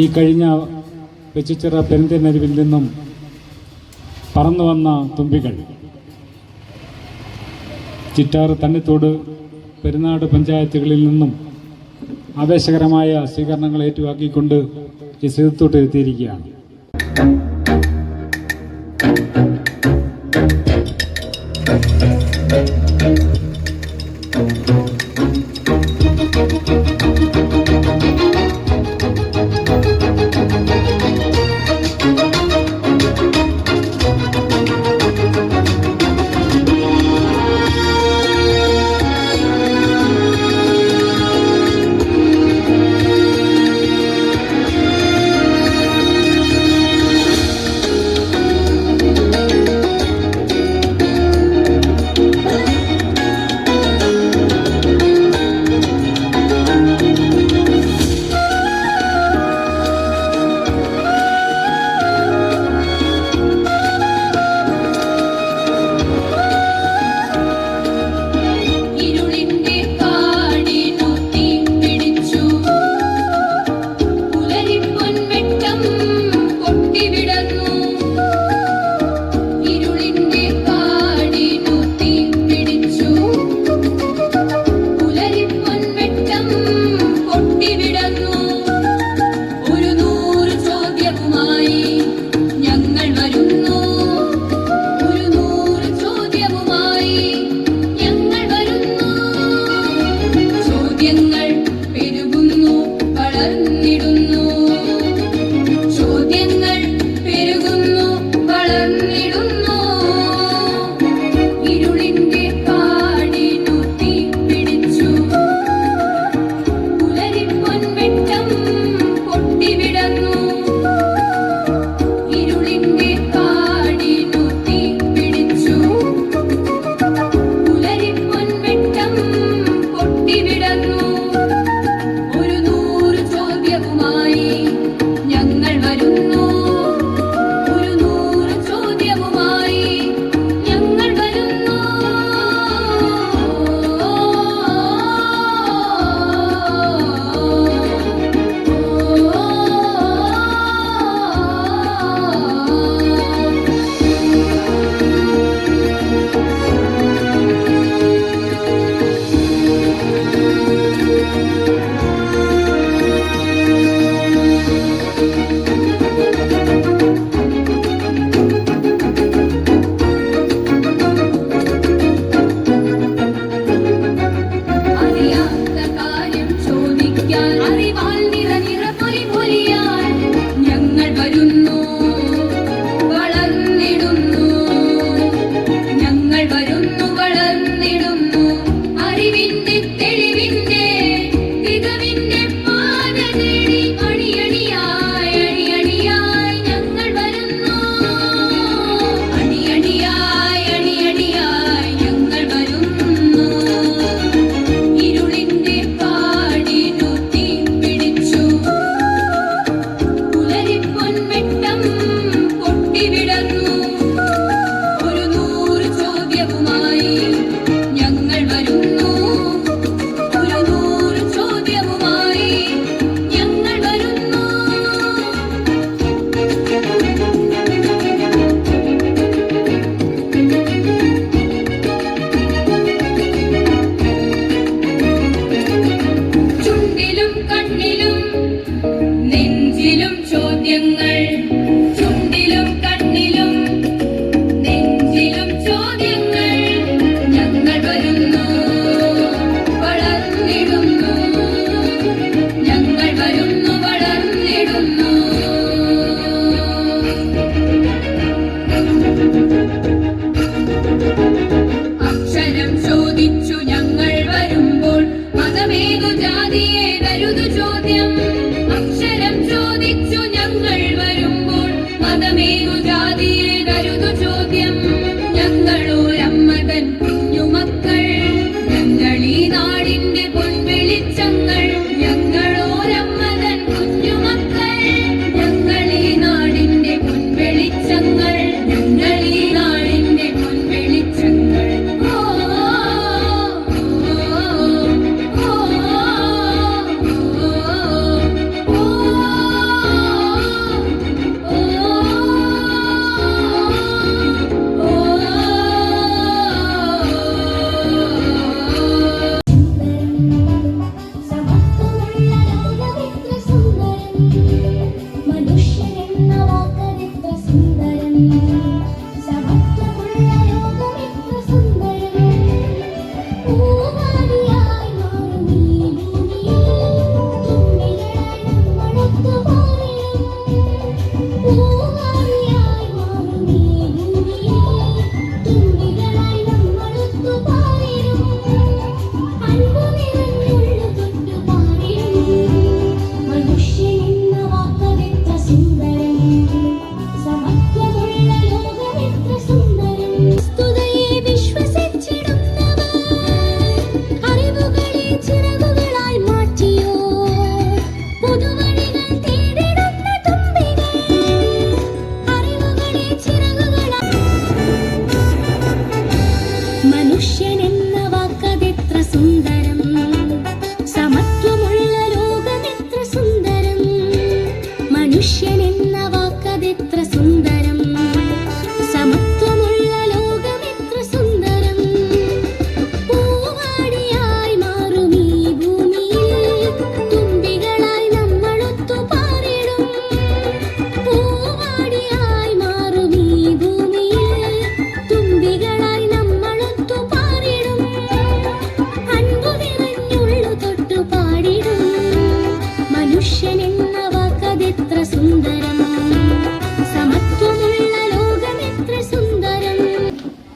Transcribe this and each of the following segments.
ഈ കഴിഞ്ഞ വെച്ചിച്ചിറ പെരുന്തേനരുവിൽ നിന്നും പറന്നു വന്ന തുമ്പികൾ ചിറ്റാർ, തണ്ണിത്തോട്, പെരുന്നാട് പഞ്ചായത്തുകളിൽ നിന്നും ആവേശകരമായ സ്വീകരണങ്ങൾ ഏറ്റുവാക്കിക്കൊണ്ട് ഈ സീതത്തോട്ട് എത്തിയിരിക്കുകയാണ്.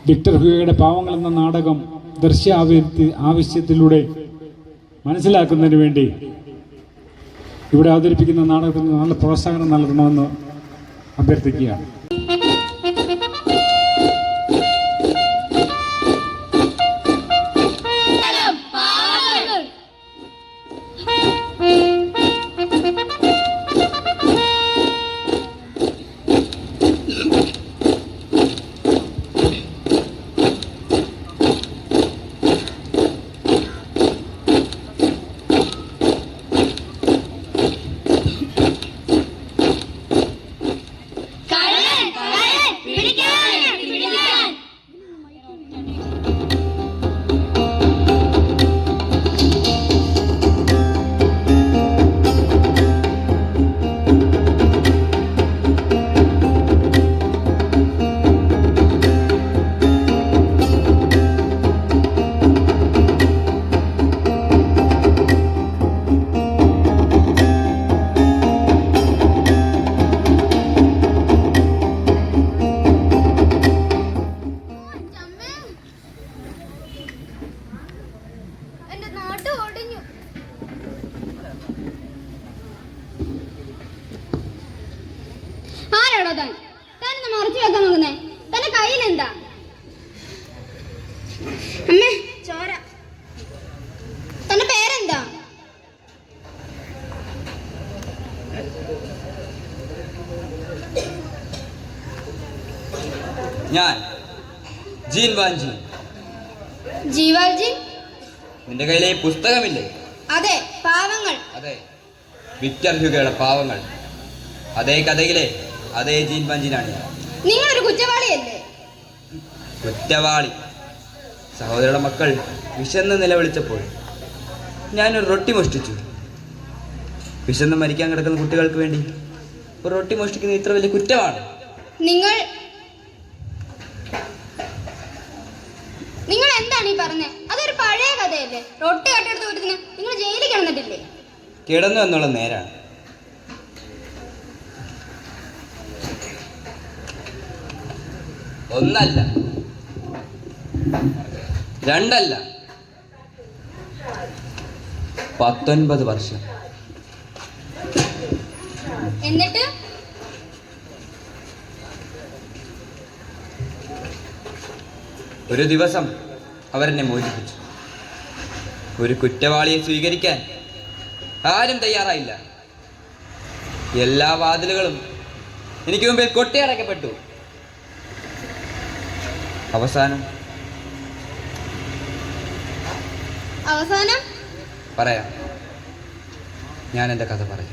വിക്ടർ ഹ്യൂഗോയുടെ പാവങ്ങൾ എന്ന നാടകം ആവശ്യത്തിലൂടെ മനസ്സിലാക്കുന്നതിന് വേണ്ടി ഇവിടെ അവതരിപ്പിക്കുന്ന നാടകത്തിന് നല്ല പ്രോത്സാഹനം നൽകണമെന്ന് അഭ്യർത്ഥിക്കുകയാണ്. മറച്ചു വെക്കാൻ നോക്കുന്നേ തന്റെ കയ്യിലെന്താ? അമ്മേ ചോര. തന്റെ പേരെന്താ? ഞാൻ ജീൻ വാഞ്ചി. ജീവാൽജി? നിന്റെ കയ്യിലെ പുസ്തകമില്ലേ? അതെ, പാവങ്ങൾ. അതെ, വിക്ടർ ഹ്യൂഗോയുടെ പാവങ്ങൾ. അതേ കഥയിലെ അതേ ജീൻ വാഞ്ചിനാണ് ഞാൻ. നിങ്ങളൊരു കുറ്റവാളിയല്ലേ? കുറ്റവാളി? സഹോദരയുടെ മക്കൾ വിശന്ന് നിലവിളിച്ചപ്പോൾ ഞാനൊരു റൊട്ടി മോഷ്ടിച്ചു. വിശന്ന് മരിക്കാൻ കിടക്കുന്ന കുട്ടികൾക്ക് വേണ്ടി ഒരു റൊട്ടി മോഷ്ടിക്കുന്നത് ഇത്ര വലിയ കുറ്റമാണ്? നിങ്ങൾ എന്താണ് ഈ പറഞ്ഞത്? അതൊരു പഴയ കഥയല്ലേ? റൊട്ടി കട്ടെടുത്ത് കൊടുത്തിന് നിങ്ങൾ ജയിലിൽ കിടന്നിട്ടില്ലേ? കിടന്നു എന്നുള്ള നേരാണ്. ഒന്നല്ല, രണ്ടല്ല, 19 വർഷം. എന്നിട്ട് ഒരു ദിവസം അവരെന്നെ മോചിപ്പിച്ചു. ഒരു കുറ്റവാളിയെ സ്വീകരിക്കാൻ ആരും തയ്യാറായില്ല. എല്ലാ വാതിലുകളും എനിക്ക് മുമ്പിൽ കൊട്ടിയടക്കപ്പെട്ടു. അവസാനം പറയാം, ഞാൻ എൻ്റെ കഥ പറയാം.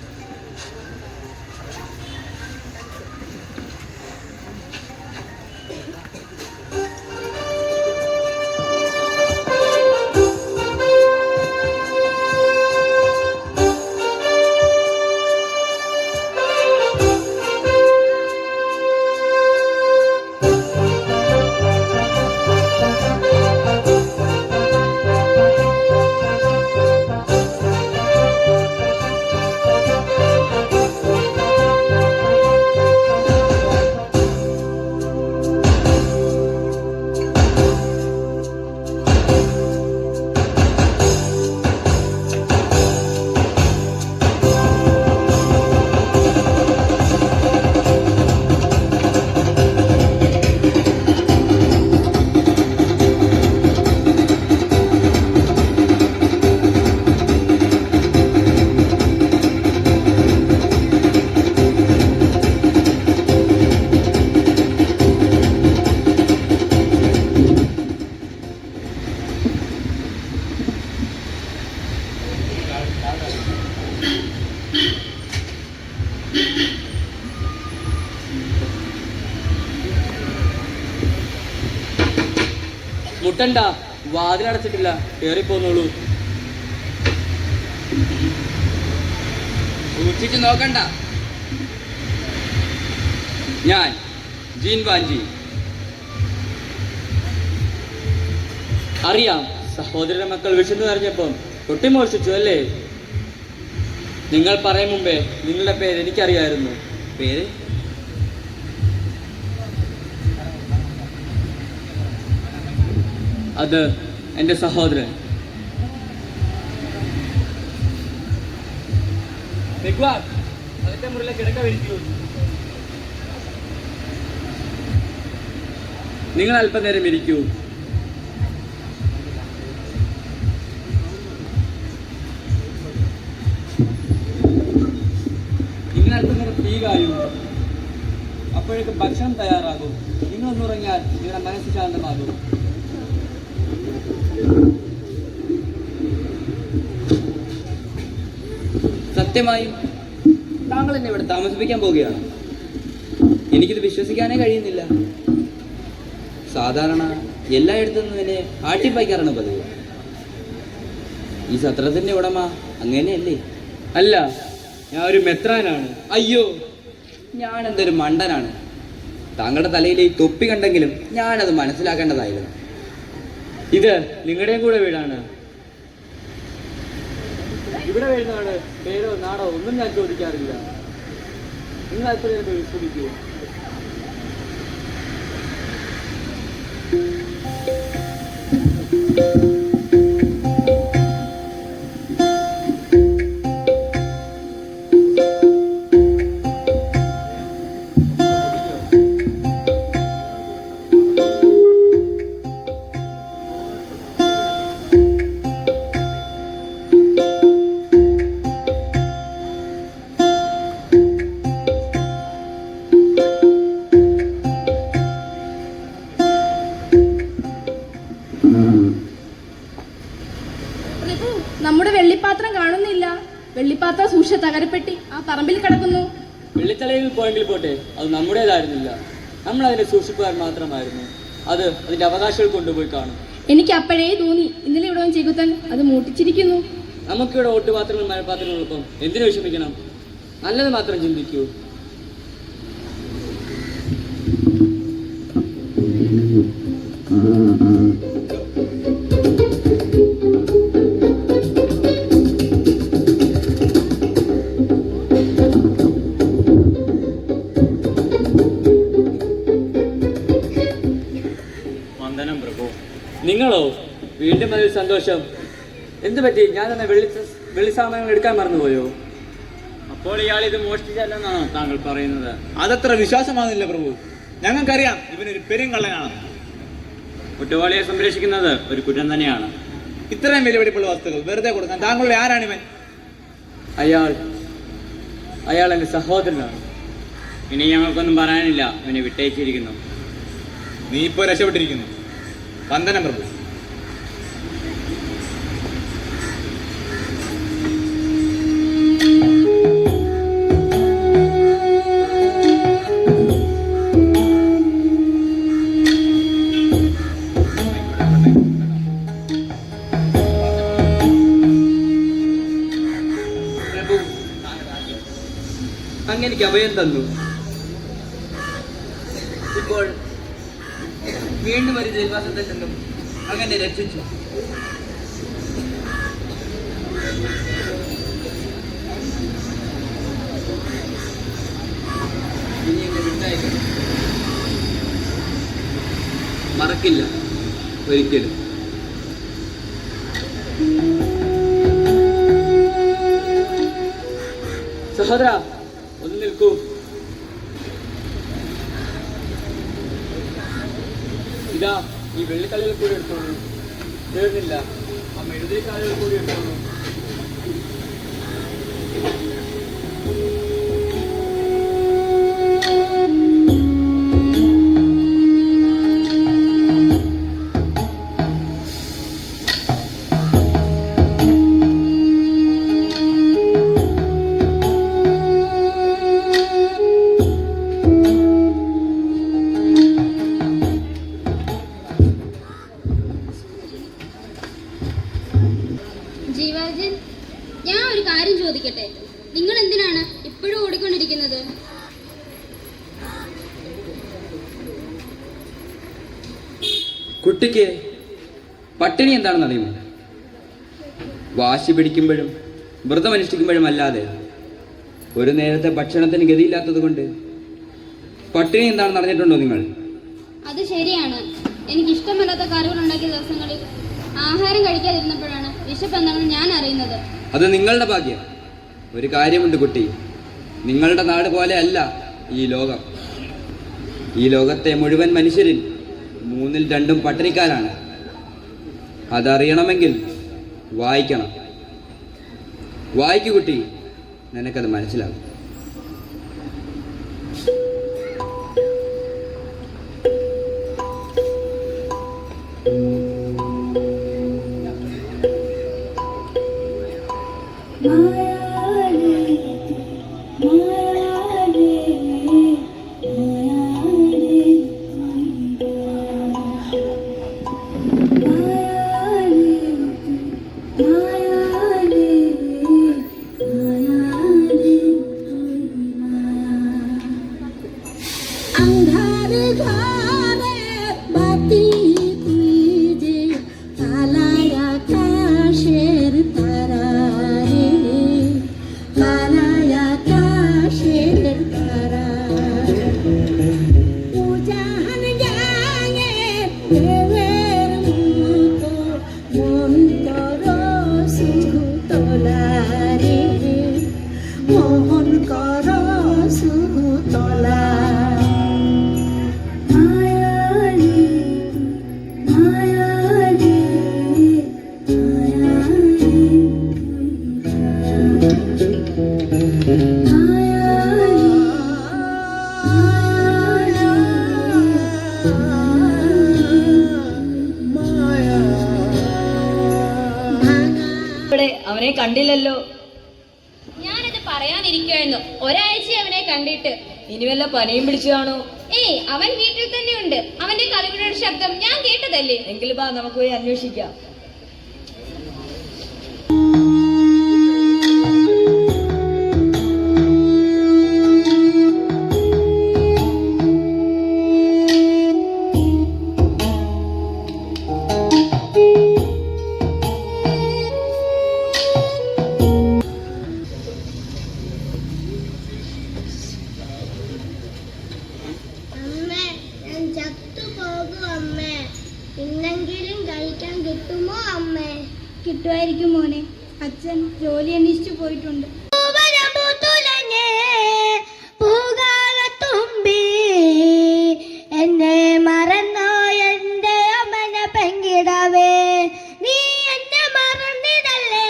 മുട്ടണ്ട, വാതിലടച്ചിട്ടില്ല, കേറിപ്പോന്നോളൂ. സൂക്ഷിച്ചു നോക്കണ്ട. ഞാൻ ജീൻ വാഞ്ചി. അറിയാം, സഹോദരന്റെ മക്കൾ വിശന്നു നിറഞ്ഞപ്പം കൊട്ടി മോഷിച്ചു അല്ലേ? നിങ്ങൾ പറയും മുമ്പേ നിങ്ങളുടെ പേര് എനിക്കറിയായിരുന്നു. പേര്? അത് എൻ്റെ സഹോദരൻ. അതിന്റെ മുറിലെ കിടക്ക വിരിക്കൂ. നിങ്ങൾ അല്പനേരം ഇരിക്കൂ. നിങ്ങൾ അല്പനേരം തീ കായൂ. അപ്പോഴേക്കും ഭക്ഷണം തയ്യാറാകും. നിങ്ങളൊന്നുറങ്ങിയാൽ നിങ്ങളുടെ മനസ്സ് ശാന്തമാകും. സത്യമായും താങ്കൾ എന്നെ ഇവിടെ താമസിപ്പിക്കാൻ പോവുകയാണ്. എനിക്കിത് വിശ്വസിക്കാനേ കഴിയുന്നില്ല. സാധാരണ എല്ലായിടത്തും നിന്നും എന്നെ ആട്ടിപ്പായ്ക്കാറാണ് പതിവ്. ഈ സത്രത്തിന്റെ ഉടമ അങ്ങനെയല്ലേ? അല്ല, ഞാൻ ഒരു മെത്രാനാണ്. അയ്യോ, ഞാൻ എന്തൊരു മണ്ടനാണ്. താങ്കളുടെ തലയിൽ ഈ തൊപ്പി കണ്ടെങ്കിലും ഞാനത് മനസ്സിലാക്കേണ്ടതായിരുന്നു. ഇത് നിങ്ങളുടെയും കൂടെ വീടാണ്. ഇവിടെ വരുന്നതാണ് പേരോ നാടോ ഒന്നും ഞാൻ ചോദിക്കാറില്ല. നിങ്ങൾ അത്രയും വിശ്വസിക്കൂ. നമ്മുടെ വെള്ളിപ്പാത്രം കാണുന്നില്ല. വെള്ളിപ്പാത്രം സൂക്ഷിച്ച തകരപ്പെട്ടി ആ പറമ്പിൽ കിടക്കുന്നു. വെള്ളിത്തലയിൽ പോയെങ്കിൽ പോട്ടെ, അത് നമ്മുടേതായിരുന്നില്ല. നമ്മൾ അതിന്റെ സൂക്ഷിപ്പുകാർ മാത്രമായിരുന്നു. അത് അതിന്റെ അവകാശികൾ കൊണ്ടുപോയി കാണും. എനിക്ക് അപ്പോഴേ തോന്നി ഇന്നലെ ഇവിടെ ചെകുത്തൻ അത് മൂട്ടിച്ചിരിക്കുന്നു. നമുക്കിവിടെ ഓട്ടുപാത്രങ്ങളും മഴപ്പാത്രങ്ങളൊപ്പം എന്തിനു വിഷമിക്കണം? നല്ലത് മാത്രം ചിന്തിക്കൂ. വന്ദനം പ്രഭു. നിങ്ങളോ? വീണ്ടും അതിൽ സന്തോഷം. എന്ത് പറ്റി? ഞാൻ തന്നെ വെള്ളി സാമാനങ്ങൾ എടുക്കാൻ മറന്നുപോയോ? അപ്പോൾ ഇയാൾ ഇത് മോഷ്ടിച്ചല്ലെന്നാണോ താങ്കൾ പറയുന്നത്? അതത്ര വിശ്വാസമാകുന്നില്ല പ്രഭു. ഞങ്ങൾക്കറിയാം ഇവനൊരു പെരുങ്കള്ളനാണ്. കുറ്റവാളിയെ സംരക്ഷിക്കുന്നത് ഒരു കുറ്റം തന്നെയാണ്. ഇത്രയും വിലപിടിപ്പുള്ള വസ്തുക്കൾ വെറുതെ കൊടുക്കാൻ താങ്കളുടെ ആരാണിവൻ? അയാൾ എൻ്റെ സഹോദരനാണ്. ഇനി ഞങ്ങൾക്കൊന്നും പറയാനില്ല. ഇവനെ വിട്ടയച്ചിരിക്കുന്നു. നീ ഇപ്പോൾ രക്ഷപ്പെട്ടിരിക്കുന്നു. വന്ദനം പ്രഭു. അങ്ങനെക്ക് അഭയം തന്നു. ഇപ്പോൾ വീണ്ടും ഒരു ജയിൽവാസത്തിൽ നിന്നും അങ്ങനെ രക്ഷിച്ചു. ഇനി എന്നെ വിട്ടയക്കണം. മറക്കില്ല ഒരിക്കലും. സഹോദര, ഒന്ന് നിൽക്കൂ. ഇതാ ഈ വെള്ളിക്കല്ലിൽ കൂടി എടുത്തോളൂ. തീർന്നില്ല, ആ മെഴുതിരിക്കാലിൽ കൂടി എടുത്തോളൂ. ജീവാജൻ, ഞാൻ ഒരു കാര്യം ചോദിക്കട്ടെ? നിങ്ങൾ എന്തിനാണ് ഇപ്പോഴും ഓടിക്കൊണ്ടിരിക്കുന്നത്? കുട്ടിക്ക് പട്ടിണി എന്താണെന്ന് അറിയുമോ? വാശി പിടിക്കുമ്പോഴും വ്രതമനുഷ്ഠിക്കുമ്പോഴും അല്ലാതെ ഒരു നേരത്തെ ഭക്ഷണത്തിന് ഗതിയില്ലാത്തത് കൊണ്ട് പട്ടിണി എന്താണെന്ന് അറിഞ്ഞിട്ടുണ്ടോ നിങ്ങൾ? അത് ശരിയാണ്. എനിക്ക് ഇഷ്ടമല്ലാത്ത കറികൾ ഉണ്ടാക്കിയ ദിവസങ്ങളിൽ ആഹാരം കഴിക്കാതിരുന്നപ്പോഴാണ് വിശപ്പ് എന്താണെന്ന് ഞാൻ അറിയുന്നത്. അത് നിങ്ങളുടെ ഭാഗ്യം. ഒരു കാര്യമുണ്ട് കുട്ടി, നിങ്ങളുടെ നാട് പോലെ അല്ല ഈ ലോകം. ഈ ലോകത്തെ മുഴുവൻ മനുഷ്യരിൽ 2/3 പട്ടിണിക്കാരാണ്. അതറിയണമെങ്കിൽ വായിക്കണം. വായിക്കു കുട്ടി, നിനക്കത് മനസ്സിലാകും. അവനെ കണ്ടില്ലല്ലോ. ഞാനത് പറയാനിരിക്കുവായിരുന്നു. ഒരാഴ്ച അവനെ കണ്ടിട്ട്. ഇനി വല്ല പനിയും പിടിച്ചു കാണോ? ഏയ്, അവൻ വീട്ടിൽ തന്നെ ഉണ്ട്. അവന്റെ കളികളുടെ ശബ്ദം ഞാൻ കേട്ടതല്ലേ. എങ്കിൽ ബാ, നമുക്ക് പോയി അന്വേഷിക്കാം. കിട്ടുമായിരിക്കും മോനെ. അച്ഛൻ ജോലി അന്വേഷിച്ചു പോയിട്ടുണ്ട്. എന്നെ മറന്നോ എന്റെ അമ്മന പെങ്കിടവേ, നീ എന്നെ മറന്നിടല്ലേ.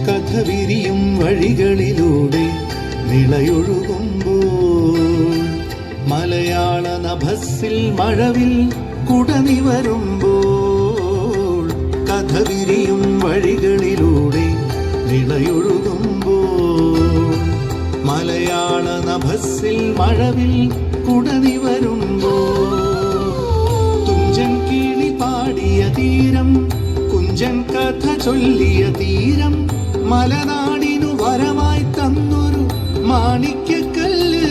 കഥ വിരിയും വഴികളിലൂടെ നിളയൊഴുകുമ്പോൾ, മലയാള നഭസ്സിൽ മഴവിൽ കുടനിവരുമ്പോൾ. കഥ വിരിയും വഴികളിലൂടെ നിളയൊഴുകുമ്പോൾ, മലയാള നഭസ്സിൽ മഴവിൽ കുടനിവരുമ്പോൾ. തുഞ്ചൻ കിളി പാടിയ തീരം, കുഞ്ചൻ കഥ ചൊല്ലിയ തീരം, മലനാടിനു വരമായി തന്നൊരു മാണിക്യക്കല്ല്.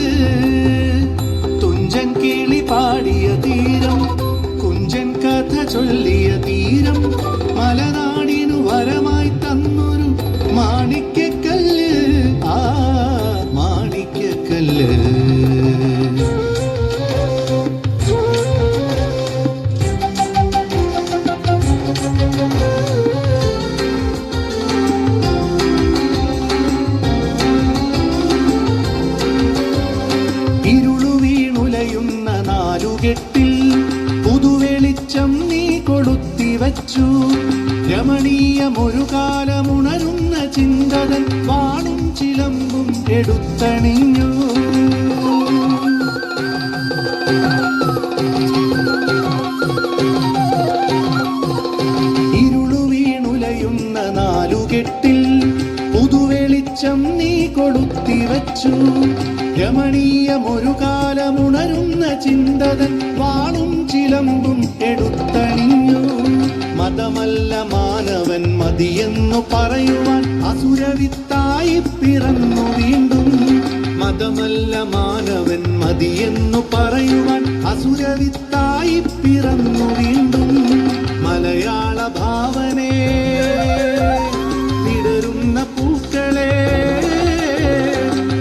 തുഞ്ചൻ കിളി പാടിയ തീരം, കുഞ്ചൻ കഥ ചൊല്ലിയ തീരം, മലനാടിനു വരമായി തന്നൊരു മാണിക്യക്കല്ല്. ആ മാണിക്യക്കല്ല്. നാലുകെട്ടിൽ പുതുവെളിച്ചം നീ കൊളുത്തിവച്ചു. രമണീയമൊരു കാലമുണരുന്ന ചിന്തതൻ വാണും ചിലമ്പും എടുത്തണിഞ്ഞു. ഇരുളു വീണുലയുന്ന നാലുകെട്ടിൽ പുതുവെളിച്ചം നീ കൊളുത്തിവച്ചു. രമണീയമൊരു കാലമുണരുന്ന ചിന്തതൻ വാണും ചിലമ്പും എടുത്തണിഞ്ഞു. മതമല്ല മാനവൻ മതിയെന്നു പറയുവാൻ അസുരവിത്തായി പിറന്നു വീണ്ടും. മതമല്ല മാനവൻ മതിയെന്നു പറയുവാൻ അസുരവിത്തായി പൂവായി പിറന്നു വീണ്ടും മലയാള ഭാവനേ വിടരുന്ന പൂക്കളെ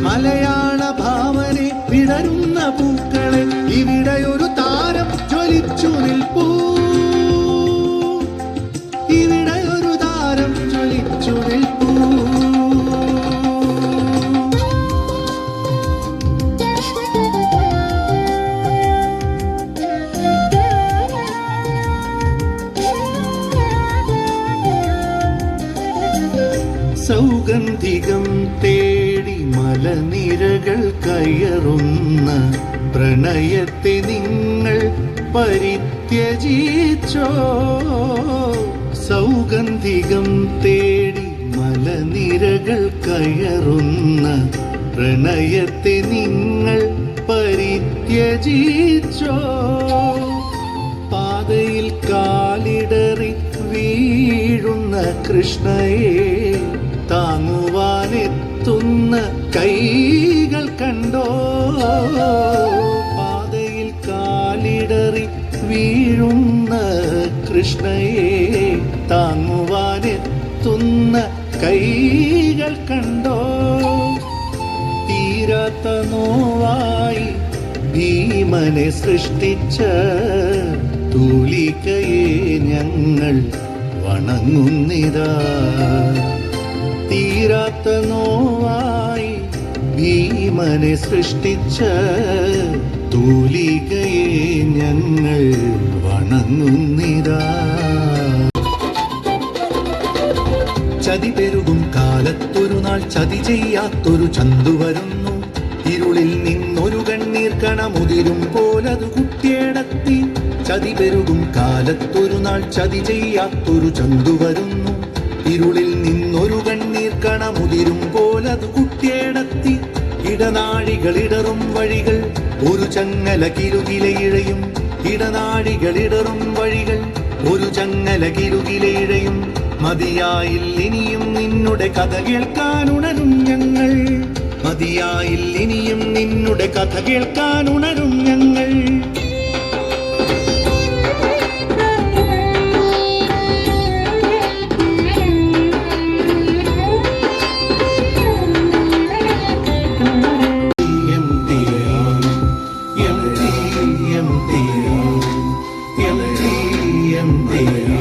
മലയാള ഭാവനേ വിടരുന്ന പൂക്കളെ ഇവിടെയൊരു താരം ജ്വലിച്ചു നിൽപ്പൂ ഇവിടെയൊരു താരം ജ്വലിച്ചു നിൽപ്പൂ സൗഗന്ധികം തേടി മലനിരകൾ കയറുന്ന പ്രണയത്തെ നിങ്ങൾ പരിത്യജിച്ചോ സൗഗന്ധികം തേടി മലനിരകൾ കയറുന്ന പ്രണയത്തെ നിങ്ങൾ പരിത്യജിച്ചോ പാതയിൽ കാലിടറി വീഴുന്ന കൃഷ്ണയെ താങ്ങുവാനെത്തുന്ന കൈകൾ കണ്ടോ പാതയിൽ കാലിടറി വീഴുന്ന കൃഷ്ണയെ താങ്ങുവാനെത്തുന്ന കൈകൾ കണ്ടോ തീരാത്ത നോവായി ഭീമനെ സൃഷ്ടിച്ച തൂലികയെ ഞങ്ങൾ വണങ്ങുന്നിതാ തീരാത്ത നോവായി ഭീമനെ സൃഷ്ടിച്ച തൂലികയെ ഞങ്ങൾ വണങ്ങുന്നിതാ ചതി പെരുകും കാലത്തൊരു നാൾ ചതി ചെയ്യാത്തൊരു ചന്തു വരുന്നു ഇരുളിൽ നിന്നൊരു കണ്ണീർ കണമുതിരും പോലതു കുട്ടിയടത്തി ചതി പെരുകും കാലത്തൊരു നാൾ ചതി ചെയ്യാത്തൊരു ചന്തു വരുന്നു ഇരുളിൽ നിന്നൊരു കണ്ണീർ കണമുതിരും പോലതു കുട്ടിയടത്തി ഇടനാഴികളിടറും വഴികൾ ഒരു ചങ്ങല കിലുകിലെ ഇഴയും ഇടനാഴികളിടറും വഴികൾ ഒരു ചങ്ങല കിലുകിലെ ഇഴയും മതിയായിൽ ഇനിയും നിന്നുടെ കഥ കേൾക്കാനുണരും ഞങ്ങൾ മതിയായിൽ ഇനിയും നിന്നുടെ കഥ കേൾക്കാനുണരും ഞങ്ങൾ empty